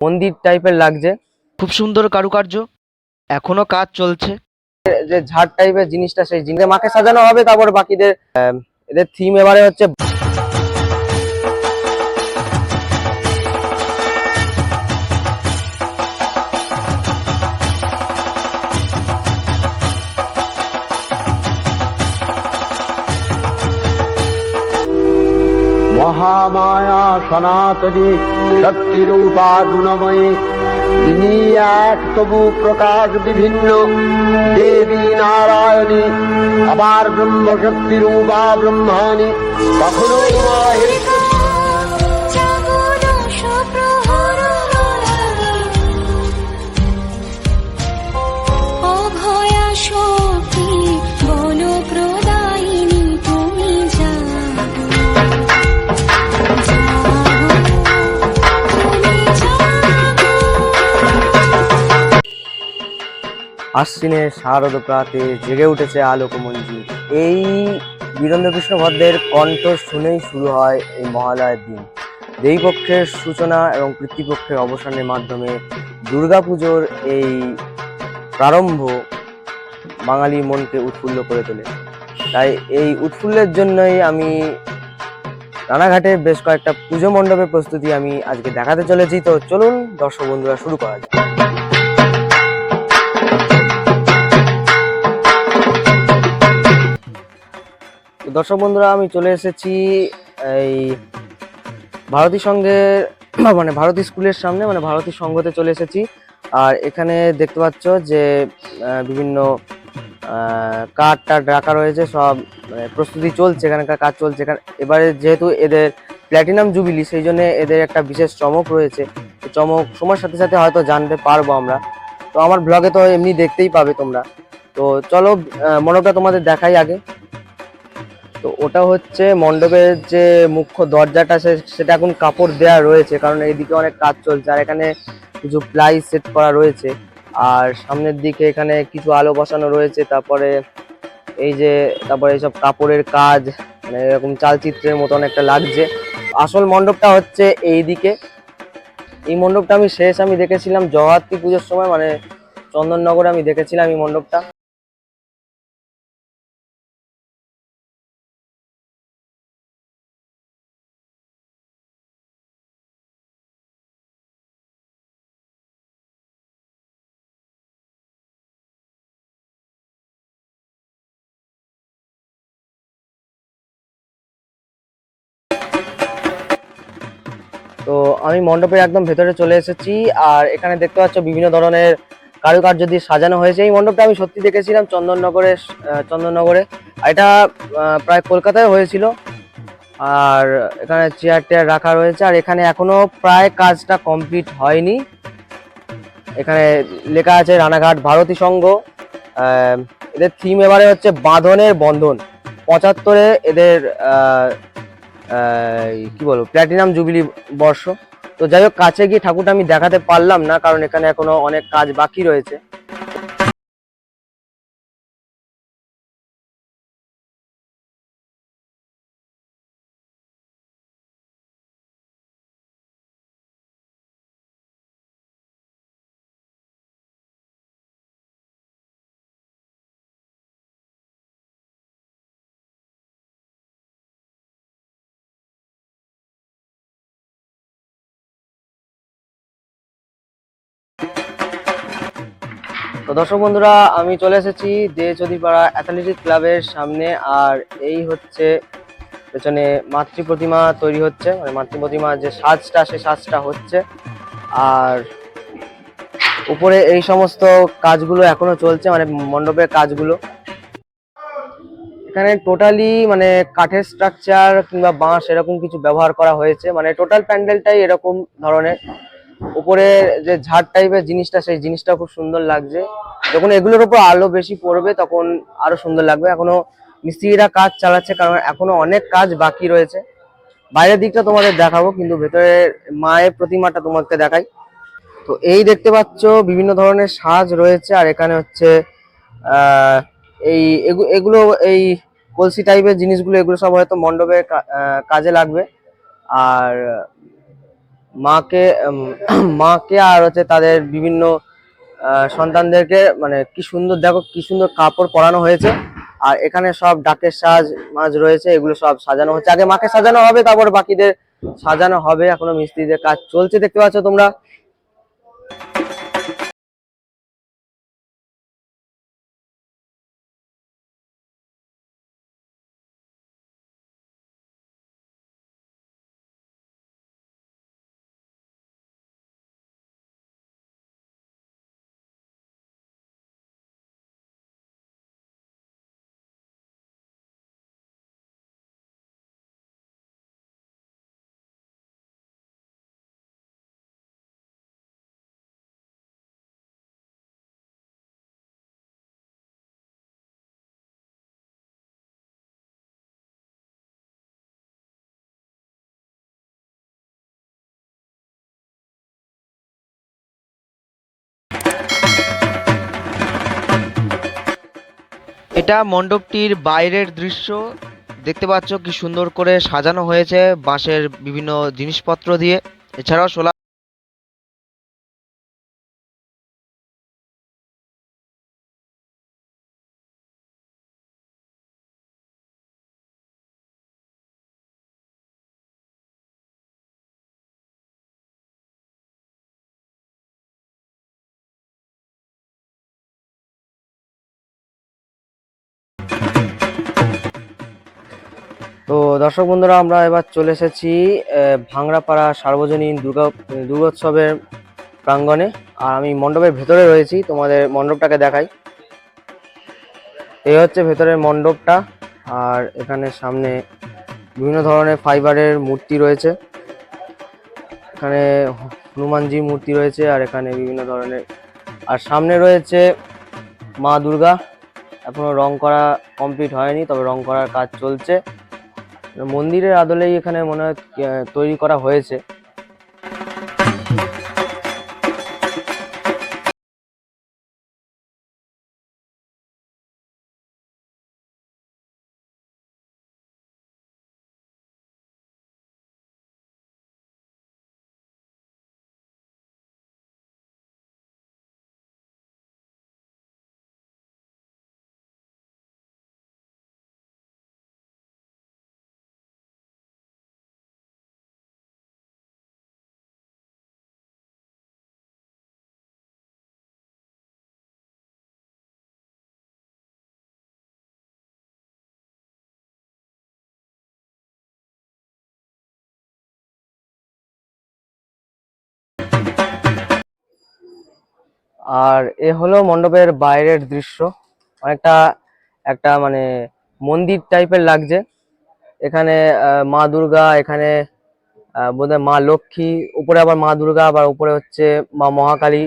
মন্দির টাইপের লাগছে, খুব সুন্দর কারুকার্য, এখনো কাজ চলছে। যে ঝাড় টাইপের জিনিসটা সেই জিনিস মাকে সাজানো হবে। তারপর বাকিদের এদের থিম এবারে হচ্ছে মহামায়া সনাতনী শক্তিরূপা গুণময়ী, তিনি এক তবু প্রকাশ বিভিন্ন, দেবী নারায়ণী আবার ব্রহ্মশক্তি রূপা ব্রহ্মাণী, কখনো মায়ের আশ্বিনের শারদ প্রাতে জেগে উঠেছে আলোকমঞ্জুর। এই বীরেন্দ্রকৃষ্ণ ভদ্রের কণ্ঠ শুনেই শুরু হয় এই মহালয়ার দিন। দেবীপক্ষের সূচনা এবং পিতৃপক্ষের অবসানের মাধ্যমে দুর্গাপুজোর এই প্রারম্ভ বাঙালি মনকে উৎফুল্ল করে তোলে। তাই এই উৎফুল্লের জন্যই আমি রানাঘাটে বেশ কয়েকটা পুজো মণ্ডপের প্রস্তুতি আমি আজকে দেখাতে চলেছি। তো চলুন দর্শক বন্ধুরা, শুরু করা যাক। দর্শক বন্ধুরা, আমি চলে এসেছি এই ভারতী সংঘের ভারতী স্কুলের সামনে, ভারতী সংঘতে চলে এসেছি। আর এখানে দেখতে পাচ্ছ যে বিভিন্ন কাঠ টাট রাখা রয়েছে, সব প্রস্তুতি চলছে, এখানকার কাজ চলছে। এবারে যেহেতু এদের প্ল্যাটিনাম জুবিলি, সেই জন্য এদের একটা বিশেষ চমক রয়েছে। চমক সময়ের সাথে সাথে হয়তো জানতে পারবো আমরা। তো আমার ব্লগে তো এমনি দেখতেই পাবে তোমরা। তো চলো মণ্ডপটা তোমাদের দেখাই আগে। তো ওটা হচ্ছে মণ্ডপের যে মুখ্য দরজাটা, সেটা এখন কাপড় দেয়া রয়েছে, কারণ এইদিকে অনেক কাজ চলছে। আর এখানে কিছু প্লাই সেট করা রয়েছে, আর সামনের দিকে এখানে কিছু আলো বসানো রয়েছে। তারপরে এইসব কাপড়ের কাজ, এরকম চালচিত্রের মতো অনেকটা লাগছে। আসল মণ্ডপটা হচ্ছে এই দিকে। এই মণ্ডপটা আমি দেখেছিলাম জগদ্ধাত্রী পুজোর সময়, চন্দননগরে আমি দেখেছিলাম এই মণ্ডপটা। তো আমি মণ্ডপের একদম ভেতরে চলে এসেছি। আর এখানে দেখতে পাচ্ছ বিভিন্ন ধরনের কারুকার্য দিয়ে সাজানো হয়েছে। এই মণ্ডপটা আমি সত্যি দেখেছিলাম চন্দননগরে। আর এটা প্রায় কলকাতায় হয়েছিল। আর এখানে চেয়ার টেয়ার রাখা রয়েছে। আর এখানে এখনো প্রায় কাজটা কমপ্লিট হয়নি। এখানে লেখা আছে রানাঘাট ভারতী সংঘ। এদের থিম এবারে হচ্ছে বাঁধনের বন্ধন। 75-এ এদের কি বলবো, প্ল্যাটিনাম জুবিলি বর্ষ। তো যাই হোক, কাছে গিয়ে ঠাকুরটা আমি দেখাতে পারলাম না, কারণ এখানে এখনো অনেক কাজ বাকি রয়েছে। তো দর্শক বন্ধুরা, আমি চলে এসেছি দেচৌধুরীপাড়া অ্যাথলেটিক ক্লাবের সামনে। আর এই হচ্ছে পেছনে মাতৃ প্রতিমা তৈরি হচ্ছে, মাতৃ প্রতিমা যে সাজটা, সে সাজটা হচ্ছে। আর উপরে এই সমস্ত কাজগুলো এখনো চলছে, মণ্ডপের কাজগুলো। এখানে টোটালি কাঠের স্ট্রাকচার কিংবা বাঁশ এরকম কিছু ব্যবহার করা হয়েছে, টোটাল প্যান্ডেলটাই এরকম ধরনের। উপরে যে ঝাড় টাইপের জিনিসটা, সেই জিনিসটা খুব সুন্দর লাগছে। যখন এগুলোর উপর আলো বেশি পড়বে তখন আরো সুন্দর লাগবে। এখনো মিস্ত্রিরা কাজ চালাচ্ছে, কারণ এখনো অনেক কাজ বাকি রয়েছে। বাইরের দিকটা তোমাদের দেখাবো, কিন্তু ভেতরে মায়ের প্রতিমাটা তোমাকে দেখাই। তো এই দেখতে পাচ্ছ বিভিন্ন ধরনের সাজ রয়েছে। আর এখানে হচ্ছে এই এগুলো এই কলসি টাইপের জিনিসগুলো, এগুলো সব হয়তো মণ্ডপে কাজে লাগবে। আর মাকে মাকে আর হচ্ছে তাদের বিভিন্ন সন্তানদেরকে মানে কি সুন্দর, দেখো কি সুন্দর কাপড় পরানো হয়েছে। আর এখানে সব ডাকের সাজ মাজ রয়েছে, এগুলো সব সাজানো হচ্ছে। আগে মাকে সাজানো হবে, তারপর বাকিদের সাজানো হবে। এখনো মিস্ত্রিদের কাজ চলছে, দেখতে পাচ্ছ তোমরা। এটা মণ্ডপটির বাইরের দৃশ্য। দেখতে পাচ্ছ কি সুন্দর করে সাজানো হয়েছে বাঁশের বিভিন্ন জিনিসপত্র দিয়ে। এছাড়াও শোলা। তো দর্শক বন্ধুরা, আমরা এবার চলে এসেছি ভাংড়াপাড়া সার্বজনীন দুর্গোৎসবের প্রাঙ্গণে। আর আমি মণ্ডপের ভেতরে রয়েছি, তোমাদের মণ্ডপটাকে দেখাই। এই হচ্ছে ভেতরের মণ্ডপটা। আর এখানে সামনে বিভিন্ন ধরনের ফাইবারের মূর্তি রয়েছে। এখানে হনুমানজি মূর্তি রয়েছে, আর এখানে বিভিন্ন ধরনের। আর সামনে রয়েছে মা দুর্গা। এখনো রং করা কমপ্লিট হয়নি, তবে রং করার কাজ চলছে। মন্দিরের আদলেই এখানে মনে হয় তৈরি করা হয়েছে। আর এ হলো মণ্ডপের বাইরের দৃশ্য। অনেকটা একটা মানে মন্দির টাইপের লাগছে। এখানে মা দুর্গা, এখানে বোধহয় মা লক্ষ্মী, উপরে আবার মা দুর্গা, আবার উপরে হচ্ছে মা মহাকালী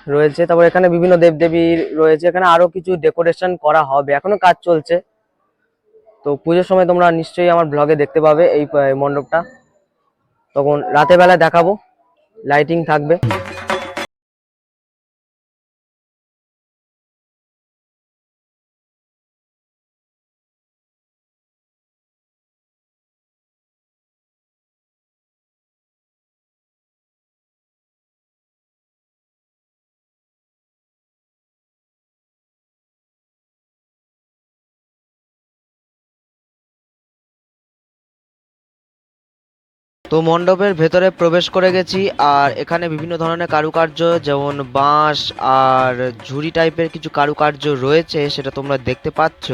রয়েছে। তারপর এখানে বিভিন্ন দেবদেবী রয়েছে। এখানে আরো কিছু ডেকোরেশন করা হবে, এখনো কাজ চলছে। তো পুজোর সময় তোমরা নিশ্চয়ই আমার ব্লগে দেখতে পাবে এই মণ্ডপটা। তখন রাতের বেলা দেখাবো, লাইটিং থাকবে। তো মণ্ডপের ভেতরে প্রবেশ করে গেছি। আর এখানে বিভিন্ন ধরনের কারুকার্য, যেমন বাঁশ আর ঝুড়ি টাইপের কিছু কারুকার্য রয়েছে, সেটা তোমরা দেখতে পাচ্ছ।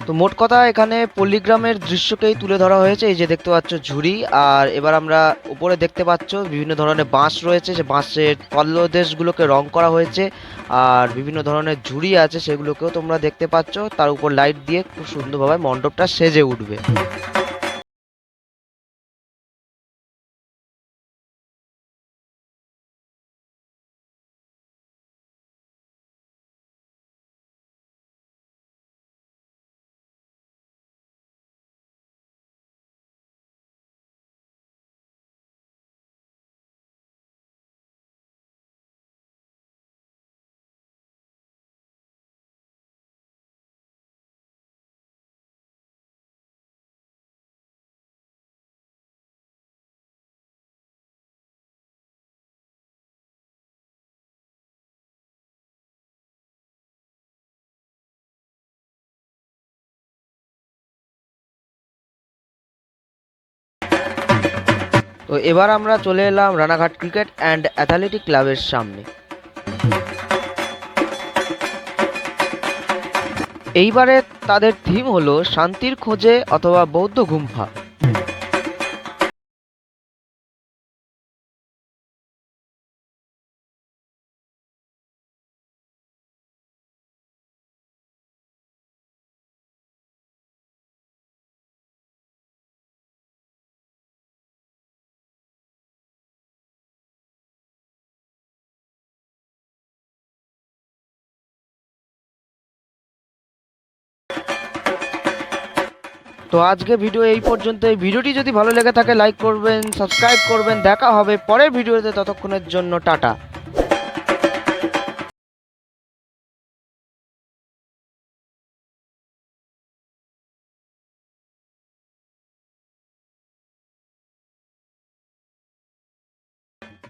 তো মোট কথা এখানে পল্লীগ্রামের দৃশ্যকেই তুলে ধরা হয়েছে। এই যে দেখতে পাচ্ছ ঝুড়ি। আর এবার আমরা উপরে দেখতে পাচ্ছ বিভিন্ন ধরনের বাঁশ রয়েছে, যে বাঁশের তলদেশগুলোকে রং করা হয়েছে। আর বিভিন্ন ধরনের ঝুড়ি আছে, সেগুলোকেও তোমরা দেখতে পাচ্ছ। তার উপর লাইট দিয়ে খুব সুন্দরভাবে মণ্ডপটা সেজে উঠবে। তো এবার আমরা চলে এলাম রানাঘাট ক্রিকেট অ্যান্ড অ্যাথলেটিক ক্লাবের সামনে। এইবারে তাদের থিম হলো শান্তির খোঁজে অথবা বৌদ্ধ গুম্ফা। তো আজকে ভিডিও এই পর্যন্ত। এই ভিডিওটি যদি ভালো লেগে থাকে লাইক করবেন, সাবস্ক্রাইব করবেন। দেখা হবে পরের ভিডিওতে, ততক্ষণের জন্য টাটা।